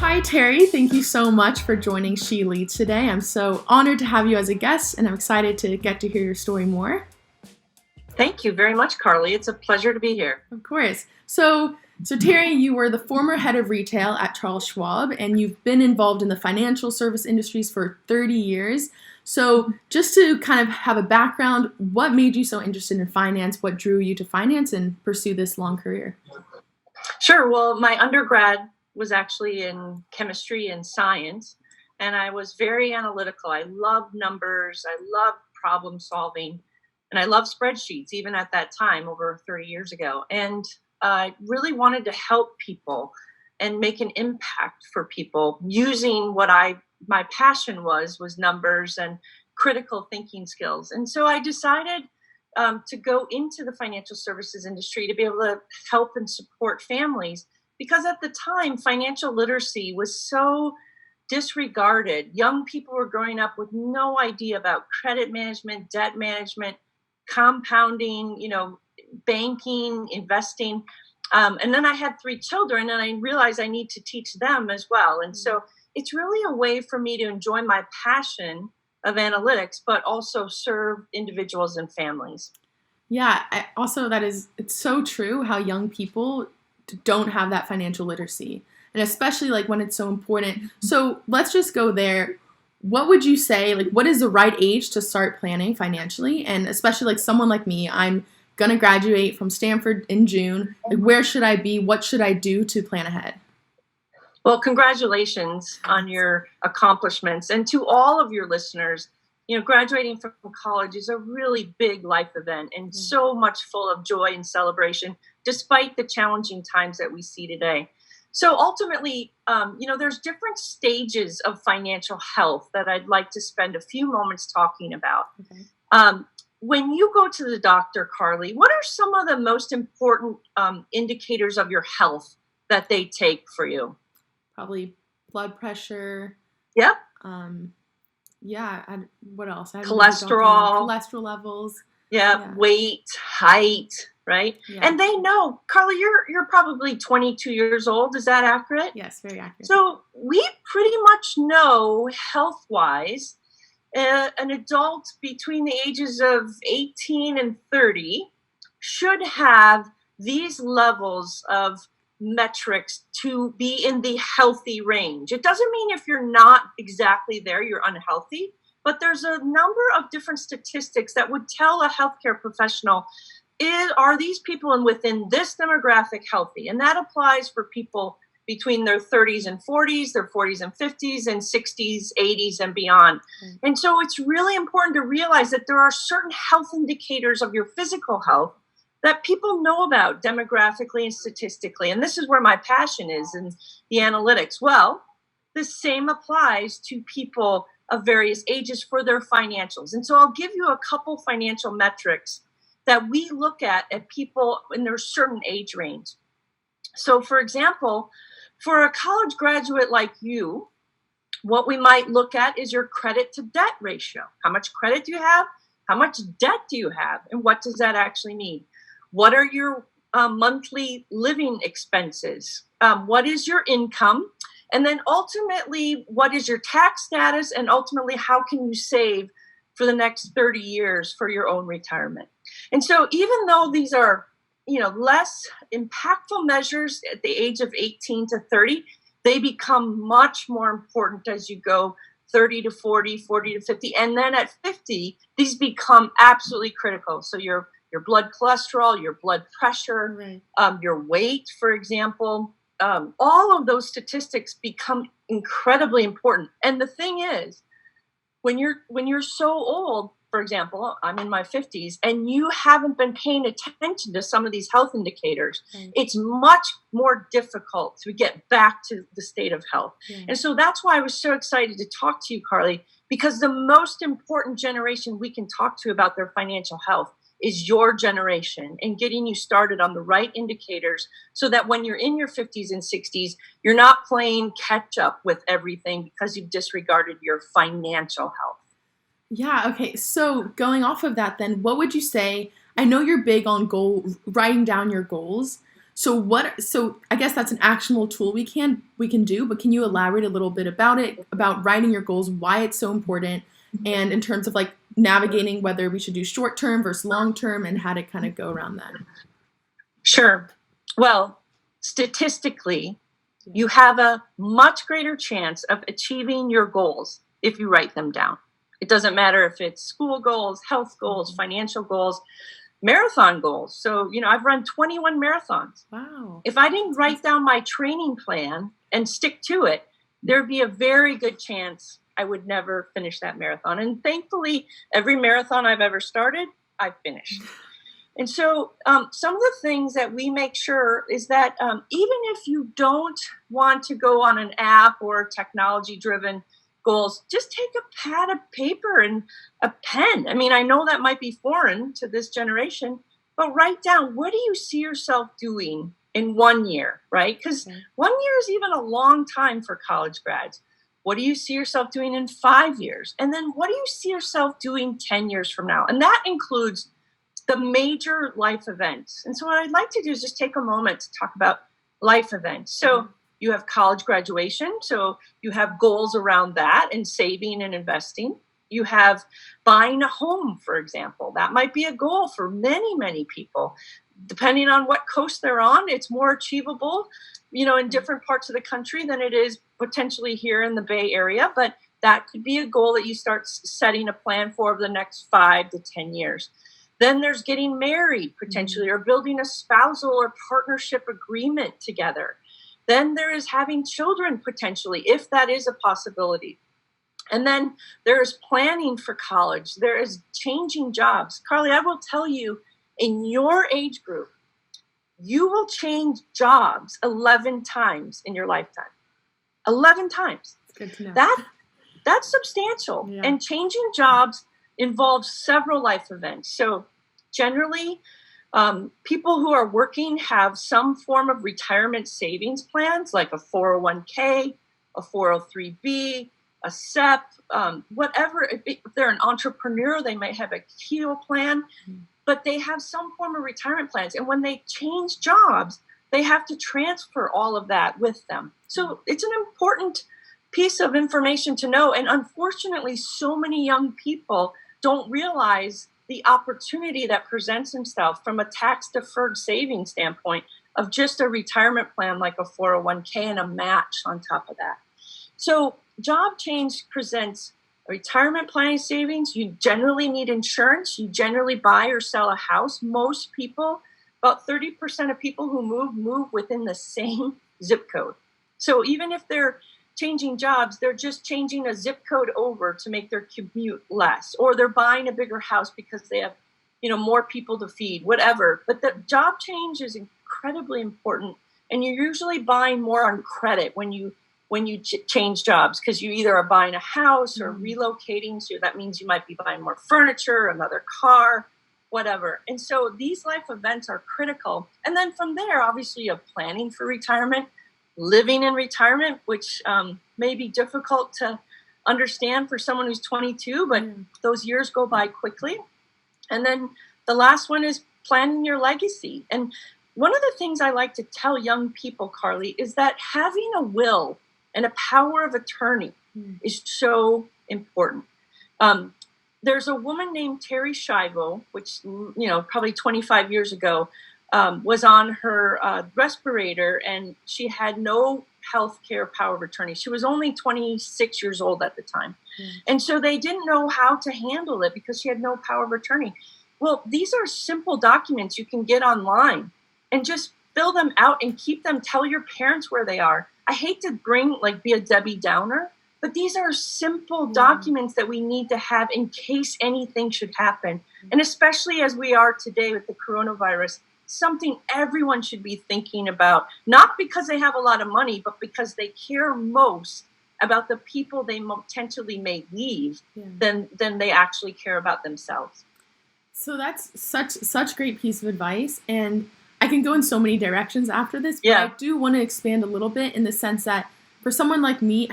Hi, Terri. Thank you so much for joining SheLeads today. I'm so honored to have you as a guest, and I'm excited to get to hear your story more. Thank you very much, Carly. It's a pleasure to be here. Of course. So Terri, you were the former head of retail at Charles Schwab, and you've been involved in the financial service industries for 30 years. So just to kind of have a background, what made you so interested in finance? What drew you to finance and pursue this long career? Sure. Well, my undergrad was actually in chemistry and science, and I was very analytical. I loved numbers. I loved problem solving, and I loved spreadsheets, even at that time, over 30 years ago. And I really wanted to help people and make an impact for people using my passion was numbers and critical thinking skills. And so I decided to go into the financial services industry to be able to help and support families, because at the time, financial literacy was so disregarded. Young people were growing up with no idea about credit management, debt management, compounding, banking, investing. And then I had 3 children, and I realized I need to teach them as well. And so it's really a way for me to enjoy my passion of analytics, but also serve individuals and families. Yeah, it's so true how young people don't have that financial literacy, and especially like when it's so important. So let's just go there. What would you say, like, what is the right age to start planning financially? And especially like someone like me, I'm going to graduate from Stanford in June. Like, where should I be? What should I do to plan ahead? Well, congratulations on your accomplishments. And to all of your listeners, graduating from college is a really big life event and so much full of joy and celebration, despite the challenging times that we see today. So ultimately, there's different stages of financial health that I'd like to spend a few moments talking about. Okay. When you go to the doctor, Carly, what are some of the most important indicators of your health that they take for you? Probably blood pressure. Yep. What else? Cholesterol levels. Yeah, weight, height, right? Yeah. And they know, Carly, you're probably 22 years old. Is that accurate? Yes, very accurate. So we pretty much know health-wise, an adult between the ages of 18 and 30 should have these levels of metrics to be in the healthy range. It doesn't mean if you're not exactly there, you're unhealthy, but there's a number of different statistics that would tell a healthcare professional, are these people within this demographic healthy? And that applies for people between their 30s and 40s, their 40s and 50s, and 60s, 80s, and beyond. Mm-hmm. And so it's really important to realize that there are certain health indicators of your physical health that people know about demographically and statistically. And this is where my passion is in the analytics. Well, the same applies to people of various ages for their financials. And so I'll give you a couple financial metrics that we look at people in their certain age range. So for example, for a college graduate like you, what we might look at is your credit to debt ratio. How much credit do you have? How much debt do you have? And what does that actually mean? What are your monthly living expenses? What is your income? And then ultimately, what is your tax status? And ultimately, how can you save for the next 30 years for your own retirement? And so even though these are, less impactful measures at the age of 18 to 30, they become much more important as you go 30 to 40, 40 to 50. And then at 50, these become absolutely critical. So your blood cholesterol, your blood pressure, your weight, for example, all of those statistics become incredibly important. And the thing is, when you're so old, for example, I'm in my 50s, and you haven't been paying attention to some of these health indicators, it's much more difficult to get back to the state of health. And so that's why I was so excited to talk to you, Carly, because the most important generation we can talk to about their financial health is your generation, and getting you started on the right indicators so that when you're in your 50s and 60s, you're not playing catch up with everything because you've disregarded your financial health. Yeah, okay. So going off of that then, what would you say? I know you're big on writing down your goals. So I guess that's an actionable tool we can do, but can you elaborate a little bit about it, about writing your goals, why it's so important, and in terms of like navigating whether we should do short term versus long term and how to kind of go around that? Sure. Well, statistically, you have a much greater chance of achieving your goals if you write them down. It doesn't matter if it's school goals, health goals, financial goals, marathon goals. So, I've run 21 marathons. Wow. If I didn't write down my training plan and stick to it, there'd be a very good chance I would never finish that marathon. And thankfully, every marathon I've ever started, I've finished. And so some of the things that we make sure is that even if you don't want to go on an app or technology-driven goals, just take a pad of paper and a pen. I mean, I know that might be foreign to this generation, but write down, what do you see yourself doing in 1 year, right? Because 1 year is even a long time for college grads. What do you see yourself doing in 5 years? And then what do you see yourself doing 10 years from now? And that includes the major life events. And so what I'd like to do is just take a moment to talk about life events. So you have college graduation. So you have goals around that and saving and investing. You have buying a home, for example. That might be a goal for many, many people. Depending on what coast they're on, it's more achievable, in different parts of the country than it is potentially here in the Bay Area. But that could be a goal that you start setting a plan for over the next 5 to 10 years. Then there's getting married potentially, or building a spousal or partnership agreement together. Then there is having children potentially, if that is a possibility. And then there is planning for college. There is changing jobs. Carly, I will tell you, in your age group, you will change jobs 11 times in your lifetime. 11 times. Good to know. That's substantial. Yeah. And changing jobs involves several life events. So generally, people who are working have some form of retirement savings plans, like a 401k, a 403b, a SEP, whatever. If they're an entrepreneur, they might have a KEO plan, but they have some form of retirement plans. And when they change jobs, they have to transfer all of that with them. So it's an important piece of information to know. And unfortunately, so many young people don't realize the opportunity that presents itself from a tax-deferred savings standpoint of just a retirement plan like a 401k and a match on top of that. So job change presents a retirement planning savings. You generally need insurance. You generally buy or sell a house. Most people, about 30% of people who move within the same zip code. So even if they're changing jobs, they're just changing a zip code over to make their commute less, or they're buying a bigger house because they have, more people to feed, whatever. But the job change is incredibly important, and you're usually buying more on credit when you change jobs, because you either are buying a house or relocating. So that means you might be buying more furniture, another car, whatever. And so these life events are critical. And then from there, obviously, you have planning for retirement, living in retirement, which may be difficult to understand for someone who's 22, but those years go by quickly. And then the last one is planning your legacy. And one of the things I like to tell young people, Carly, is that having a will and a power of attorney is so important. There's a woman named Terri Kallsen, which, probably 25 years ago, was on her respirator, and she had no health care power of attorney. She was only 26 years old at the time. And so they didn't know how to handle it because she had no power of attorney. Well, these are simple documents you can get online and just fill them out and keep them. Tell your parents where they are. I hate to be a Debbie Downer, but these are simple documents that we need to have in case anything should happen. And especially as we are today with the coronavirus, something everyone should be thinking about, not because they have a lot of money, but because they care most about the people they potentially may leave than they actually care about themselves. So that's such great piece of advice. And I can go in so many directions after this, but I do want to expand a little bit in the sense that for someone like me,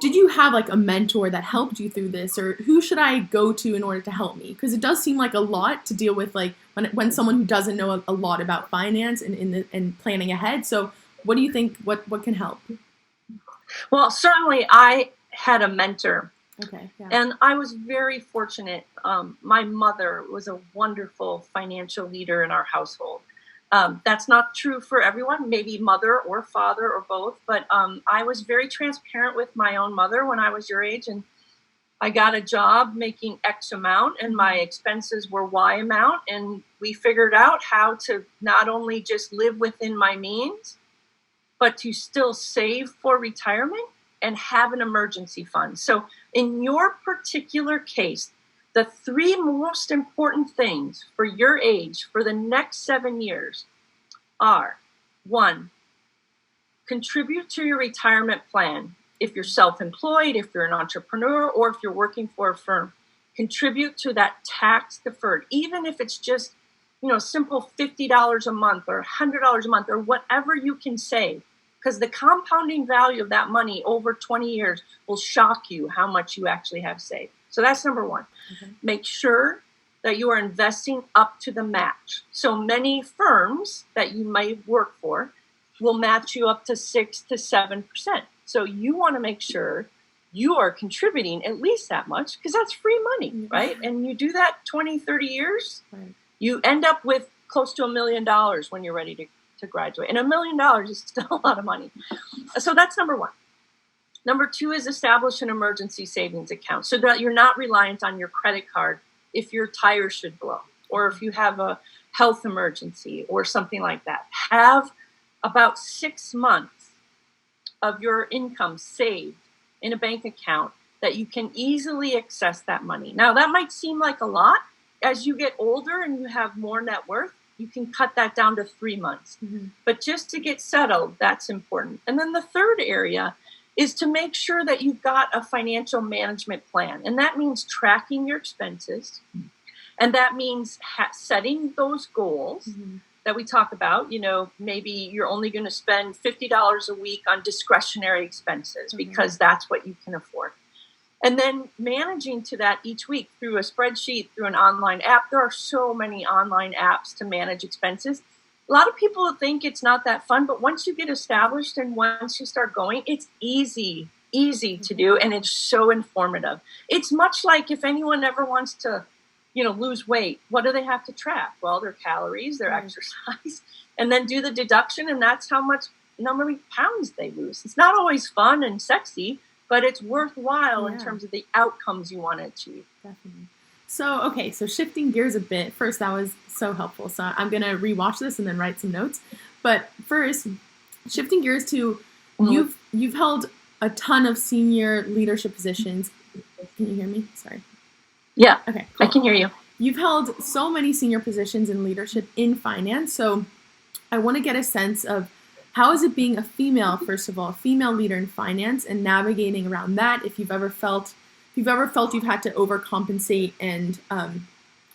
did you have like a mentor that helped you through this, or who should I go to in order to help me? Because it does seem like a lot to deal with, like when someone who doesn't know a lot about finance and planning ahead. So what do you think, what can help? Well, certainly I had a mentor. Okay. Yeah. And I was very fortunate. My mother was a wonderful financial leader in our household. That's not true for everyone, maybe mother or father or both, but I was very transparent with my own mother when I was your age, and I got a job making X amount and my expenses were Y amount, and we figured out how to not only just live within my means, but to still save for retirement and have an emergency fund. So in your particular case, the three most important things for your age for the next 7 years are: one, contribute to your retirement plan. If you're self-employed, if you're an entrepreneur, or if you're working for a firm, contribute to that tax deferred, even if it's just, simple $50 a month or $100 a month or whatever you can save, because the compounding value of that money over 20 years will shock you how much you actually have saved. So that's number one. Okay. Make sure that you are investing up to the match. So many firms that you might work for will match you up to 6 to 7%. So you want to make sure you are contributing at least that much, because that's free money, right? And you do that 20, 30 years, right, you end up with close to $1 million when you're ready to graduate. And $1 million is still a lot of money. So that's number one. Number two is establish an emergency savings account so that you're not reliant on your credit card if your tire should blow, or if you have a health emergency or something like that. Have about 6 months of your income saved in a bank account that you can easily access that money. Now, that might seem like a lot. As you get older and you have more net worth, you can cut that down to 3 months. Mm-hmm. But just to get settled, that's important. And then the third area is to make sure that you've got a financial management plan. And that means tracking your expenses. And that means setting those goals. Mm-hmm. That we talk about. Maybe you're only going to spend $50 a week on discretionary expenses, mm-hmm, because that's what you can afford. And then managing to that each week through a spreadsheet, through an online app. There are so many online apps to manage expenses. A lot of people think it's not that fun, but once you get established and once you start going, it's easy to do, and it's so informative. It's much like if anyone ever wants to lose weight, what do they have to track? Well, their calories, their exercise, and then do the deduction, and that's how many pounds they lose. It's not always fun and sexy, but it's worthwhile in terms of the outcomes you want to achieve. Definitely. So shifting gears a bit. First, that was so helpful. So I'm going to rewatch this and then write some notes. But first, shifting gears to, mm-hmm, you've held a ton of senior leadership positions. Can you hear me? Sorry. Yeah. Okay. Cool. I can hear you. You've held so many senior positions in leadership in finance. So I want to get a sense of how is it being a female, first of all, a female leader in finance, and navigating around that. If you've ever felt you've had to overcompensate and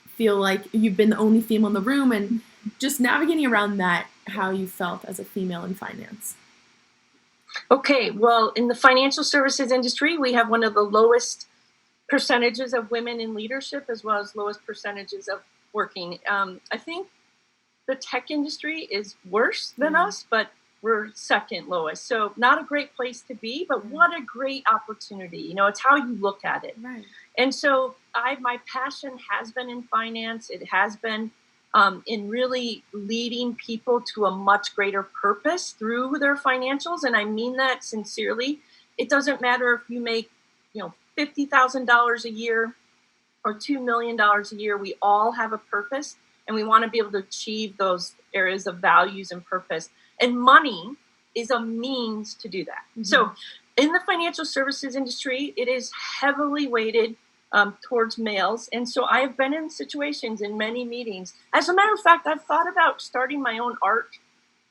feel like you've been the only female in the room, and just navigating around that, how you felt as a female in finance. Okay. Well, in the financial services industry, we have one of the lowest percentages of women in leadership, as well as lowest percentages of working. I think the tech industry is worse than us, but we're second lowest. So not a great place to be, but what a great opportunity. It's how you look at it. Right. And so my passion has been in finance. It has been in really leading people to a much greater purpose through their financials. And I mean that sincerely. It doesn't matter if you make, $50,000 a year or $2 million a year. We all have a purpose, and we want to be able to achieve those areas of values and purpose. And money is a means to do that. Mm-hmm. So in the financial services industry, it is heavily weighted towards males. And so I have been in situations in many meetings. As a matter of fact, I've thought about starting my own art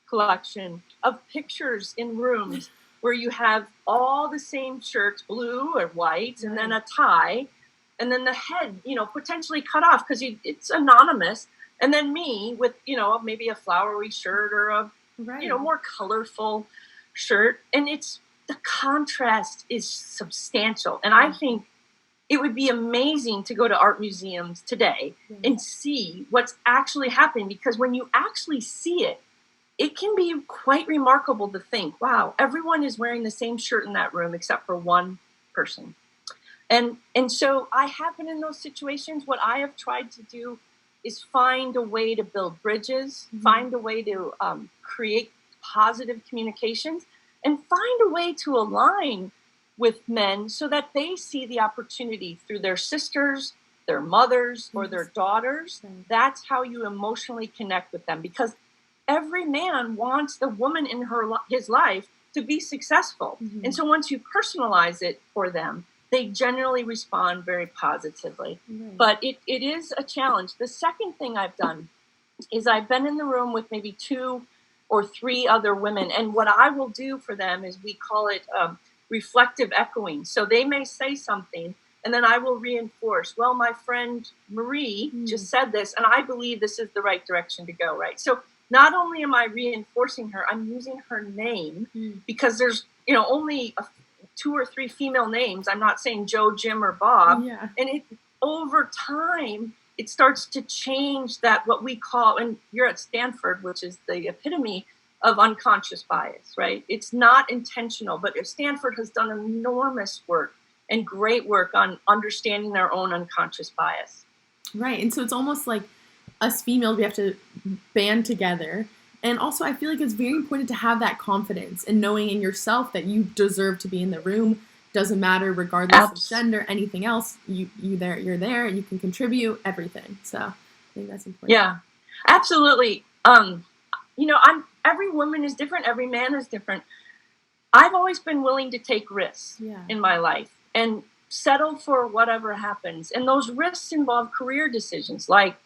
collection of pictures in rooms where you have all the same shirts, blue or white, and then a tie, and then the head, potentially cut off because it's anonymous. And then me with, maybe a flowery shirt or a, more colorful shirt. And it's the contrast is substantial. And I think it would be amazing to go to art museums today and see what's actually happening, because when you actually see it, it can be quite remarkable to think, wow, everyone is wearing the same shirt in that room except for one person. And so I have been in those situations. What I have tried to do is find a way to build bridges, find a way to create positive communications, and find a way to align with men so that they see the opportunity through their sisters, their mothers, or their daughters. That's how you emotionally connect with them, because every man wants the woman in his life to be successful. And so once you personalize it for them, they generally respond very positively. But it is a challenge. The second thing I've done is I've been in the room with maybe 2 or 3 other women, and what I will do for them is we call it reflective echoing. So they may say something, and then I will reinforce, well, my friend Marie just said this, and I believe this is the right direction to go, right? So not only am I reinforcing her, I'm using her name, because there's only 2 or 3 female names. I'm not saying Joe, Jim, or Bob. And over time, it starts to change that, what we call, and you're at Stanford, which is the epitome of unconscious bias, right? It's not intentional, but Stanford has done enormous work and great work on understanding our own unconscious bias. Right. And so it's almost like us females, we have to band together. And also, I feel like it's very important to have that confidence and knowing in yourself that you deserve to be in the room. Doesn't matter, regardless of gender, anything else. You're there. You can contribute everything. So I think that's important. Yeah, absolutely. Every woman is different. Every man is different. I've always been willing to take risks in my life and settle for whatever happens. And those risks involve career decisions, like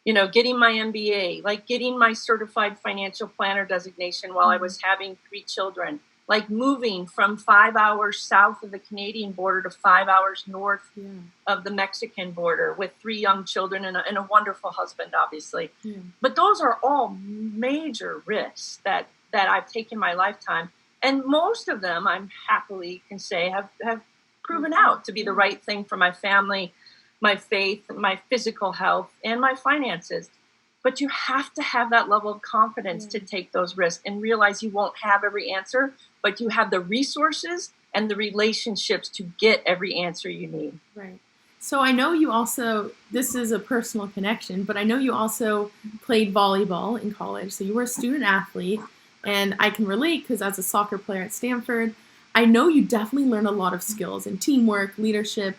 getting my MBA, like getting my certified financial planner designation while I was having 3 children, like moving from 5 hours south of the Canadian border to 5 hours north of the Mexican border with 3 young children and a wonderful husband, obviously. But those are all major risks that I've taken in my lifetime. And most of them, I'm happily can say, have proven out to be the right thing for my family, my faith, my physical health, and my finances. But you have to have that level of confidence to take those risks and realize you won't have every answer, but you have the resources and the relationships to get every answer you need. Right. So I know you also, this is a personal connection, but I know you also played volleyball in college. So you were a student athlete, and I can relate because as a soccer player at Stanford, I know you definitely learned a lot of skills in teamwork, leadership,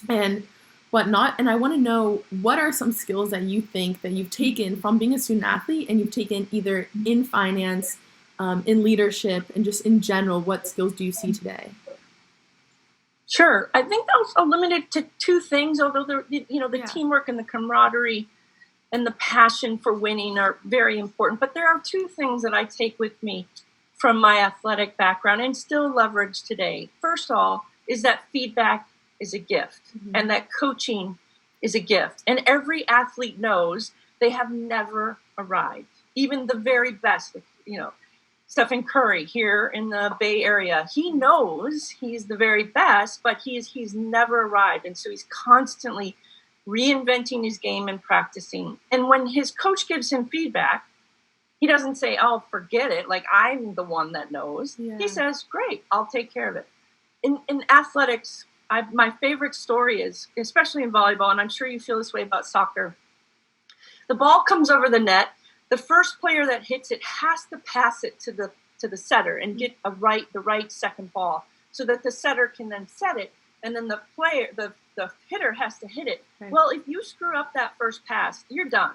and whatnot. And I want to know, what are some skills that you think that you've taken from being a student athlete and you've taken either in finance, in leadership, and just in general, what skills do you see today? Sure. I think I'll limit it to 2 things, although the teamwork and the camaraderie and the passion for winning are very important. But there are 2 things that I take with me from my athletic background and still leverage today. First of all, is that feedback is a gift, and that coaching is a gift. And every athlete knows they have never arrived. Even the very best, Stephen Curry here in the Bay Area, he knows he's the very best, but he's never arrived. And so he's constantly reinventing his game and practicing. And when his coach gives him feedback, he doesn't say, oh, forget it, like I'm the one that knows. He says, great, I'll take care of it. In athletics, my favorite story is, especially in volleyball, and I'm sure you feel this way about soccer, the ball comes over the net. The first player that hits it has to pass it to the setter and get the right second ball, so that the setter can then set it, and then the hitter has to hit it. Right. Well, if you screw up that first pass, you're done.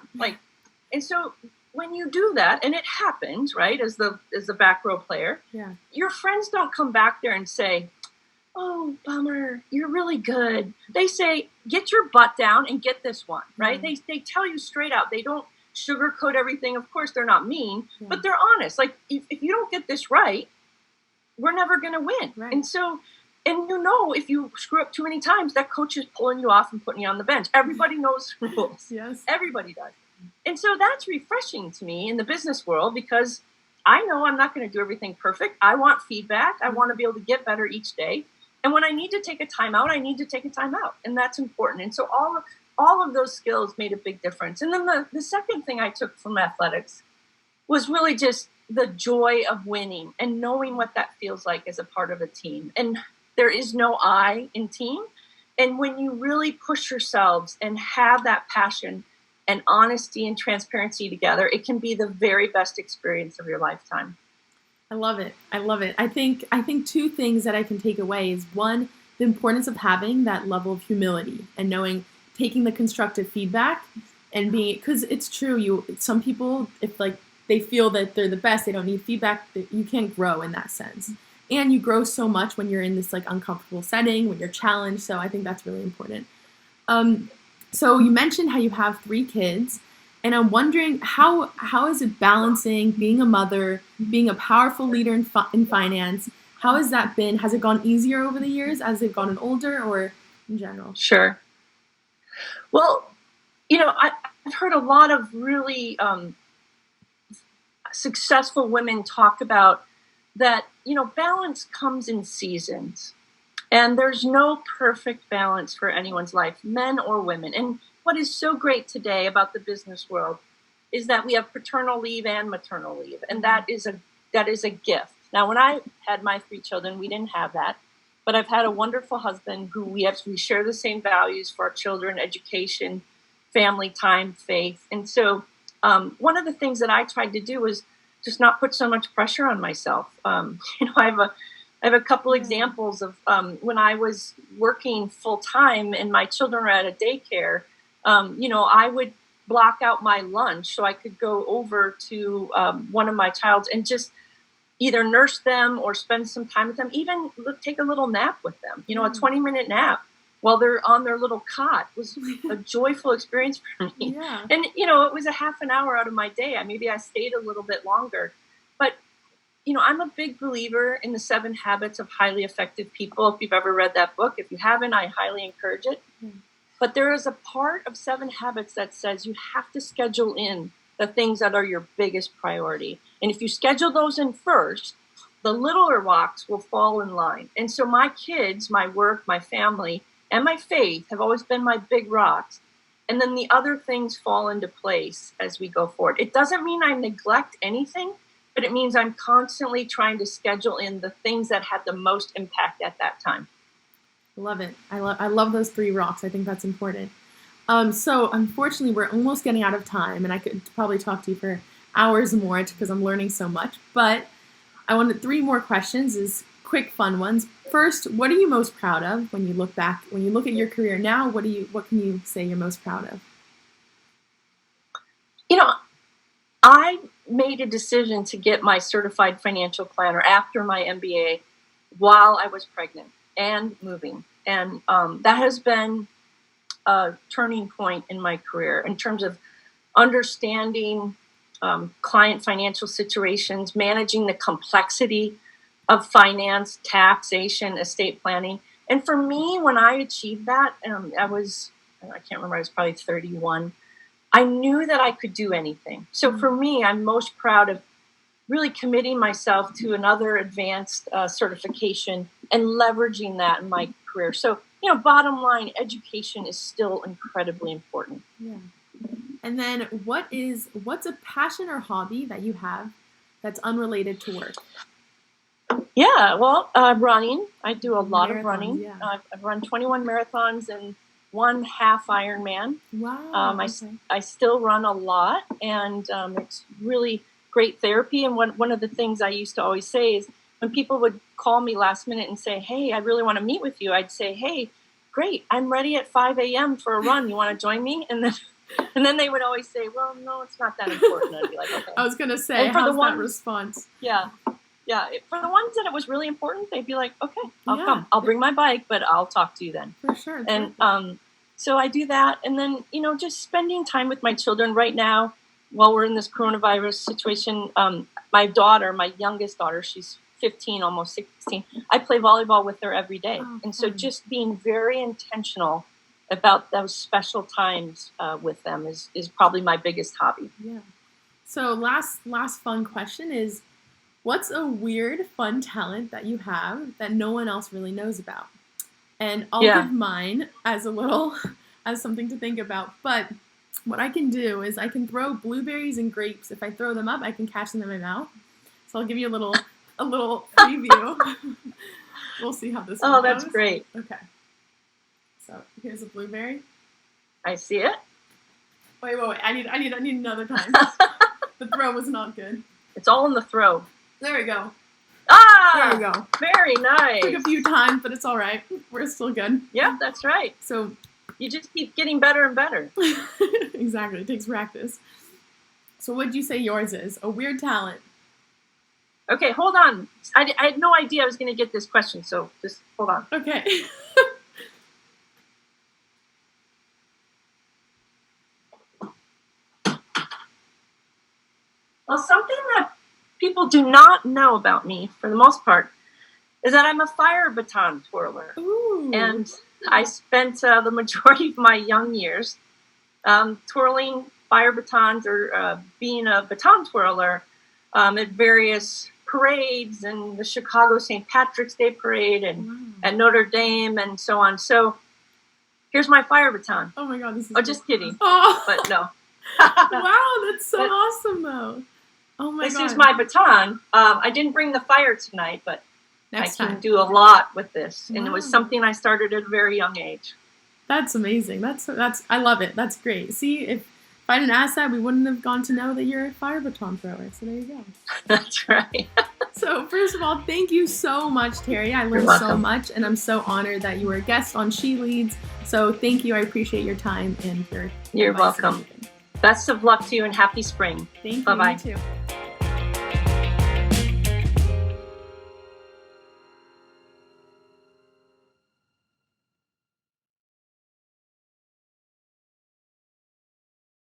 And so when you do that, and it happens, right, as the back row player, your friends don't come back there and say, oh, bummer, you're really good. They say, get your butt down and get this one, right? They tell you straight out. They don't sugarcoat everything. Of course, they're not mean, but they're honest. Like, if you don't get this right, we're never going to win. Right. And so, if you screw up too many times, that coach is pulling you off and putting you on the bench. Everybody knows rules. Yes. Everybody does. And so that's refreshing to me in the business world, because I know I'm not going to do everything perfect. I want feedback. I want to be able to get better each day. And when I need to take a time out, I need to take a time out. And that's important. And so all of those skills made a big difference. And then the second thing I took from athletics was really just the joy of winning and knowing what that feels like as a part of a team. And there is no I in team. And when you really push yourselves and have that passion and honesty and transparency together, it can be the very best experience of your lifetime. I love it. I love it. I think two things that I can take away is one, the importance of having that level of humility and knowing, taking the constructive feedback and being, because it's true. Some people, if like they feel that they're the best, they don't need feedback, you can't grow in that sense. And you grow so much when you're in this like uncomfortable setting, when you're challenged. So I think that's really important. So you mentioned how you have 3 kids, and I'm wondering how is it balancing being a mother, being a powerful leader in finance? How has that been? Has it gone easier over the years as they've gotten older, or in general? Sure. Well, I've heard a lot of really successful women talk about that, balance comes in seasons. And there's no perfect balance for anyone's life, men or women. And what is so great today about the business world is that we have paternal leave and maternal leave. And that is a gift. Now, when I had my 3 children, we didn't have that. But I've had a wonderful husband who we share the same values for our children, education, family time, faith. And so one of the things that I tried to do was just not put so much pressure on myself. I have a couple examples of when I was working full time and my children were at a daycare. I would block out my lunch so I could go over to one of my child's and just either nurse them or spend some time with them, even take a little nap with them. A 20-minute nap while they're on their little cot was a joyful experience for me. Yeah. And, it was a half an hour out of my day. Maybe I stayed a little bit longer. But, I'm a big believer in the 7 Habits of Highly Effective People. If you've ever read that book, if you haven't, I highly encourage it. Mm-hmm. But there is a part of 7 Habits that says you have to schedule in the things that are your biggest priority. And if you schedule those in first, the littler rocks will fall in line. And so my kids, my work, my family, and my faith have always been my big rocks. And then the other things fall into place as we go forward. It doesn't mean I neglect anything, but it means I'm constantly trying to schedule in the things that had the most impact at that time. Love it. I love those 3 rocks. I think that's important. So unfortunately, we're almost getting out of time, and I could probably talk to you for hours more because I'm learning so much. But I wanted 3 more questions, is quick, fun ones. First, what are you most proud of when you look back? When you look at your career now, what can you say you're most proud of? I made a decision to get my certified financial planner after my MBA while I was pregnant and moving. And that has been a turning point in my career in terms of understanding client financial situations, managing the complexity of finance, taxation, estate planning. And for me, when I achieved that, I can't remember, I was probably 31. I knew that I could do anything. So for me, I'm most proud of really committing myself to another advanced certification and leveraging that in my career. So, bottom line, education is still incredibly important. Yeah. And then what's a passion or hobby that you have that's unrelated to work? Yeah, well, running. I do a lot of running. Yeah. I've run 21 marathons and 1 half Ironman. Wow. I still run a lot, and it's really great therapy. And one of the things I used to always say is when people would call me last minute and say, "Hey, I really want to meet with you," I'd say, "Hey, great, I'm ready at 5 a.m. for a run. You want to join me?" And then they would always say, "Well, no, it's not that important." I'd be like, "Okay." I was gonna say, how's that response? Yeah. For the ones that it was really important, they'd be like, "Okay, I'll come. I'll bring my bike, but I'll talk to you then." For sure. And so I do that, and then just spending time with my children. Right now, while we're in this coronavirus situation, my youngest daughter, she's 15, almost 16. I play volleyball with her every day, and so just being very intentional about those special times with them is probably my biggest hobby. Yeah. So last fun question is, What's a weird, fun talent that you have that no one else really knows about? And I'll give mine as as something to think about. But what I can do is I can throw blueberries and grapes. If I throw them up, I can catch them in my mouth. So I'll give you a little preview. We'll see how this one goes. That's great. Okay. So here's a blueberry. I see it. Wait. I need another time. The throw was not good. It's all in the throw. There we go. Ah! There we go. Very nice. Took a few times, but it's all right. We're still good. Yeah, that's right. So you just keep getting better and better. Exactly. It takes practice. So what would you say yours is? A weird talent. Okay, hold on. I had no idea I was going to get this question, so just hold on. Okay. Well, something that people do not know about me, for the most part, is that I'm a fire baton twirler. Ooh. And I spent the majority of my young years twirling fire batons or being a baton twirler at various parades and the Chicago St. Patrick's Day Parade and at Notre Dame and so on. So here's my fire baton. Oh my God, this is cool. Just kidding. Oh. But no. Wow, that's so awesome though. Oh my God. This is my baton. I didn't bring the fire tonight, but Next I can time. do a lot with this. Wow. And it was something I started at a very young age. That's amazing. That's I love it. That's great. See, if I didn't ask that, we wouldn't have gone to know that you're a fire baton thrower. So there you go. That's right. So first of all, thank you so much, Terri. I learned so much, and I'm so honored that you were a guest on SheLeads. So thank you. I appreciate your time and your You're welcome. Best of luck to you and happy spring. Thank you. Bye-bye. You too.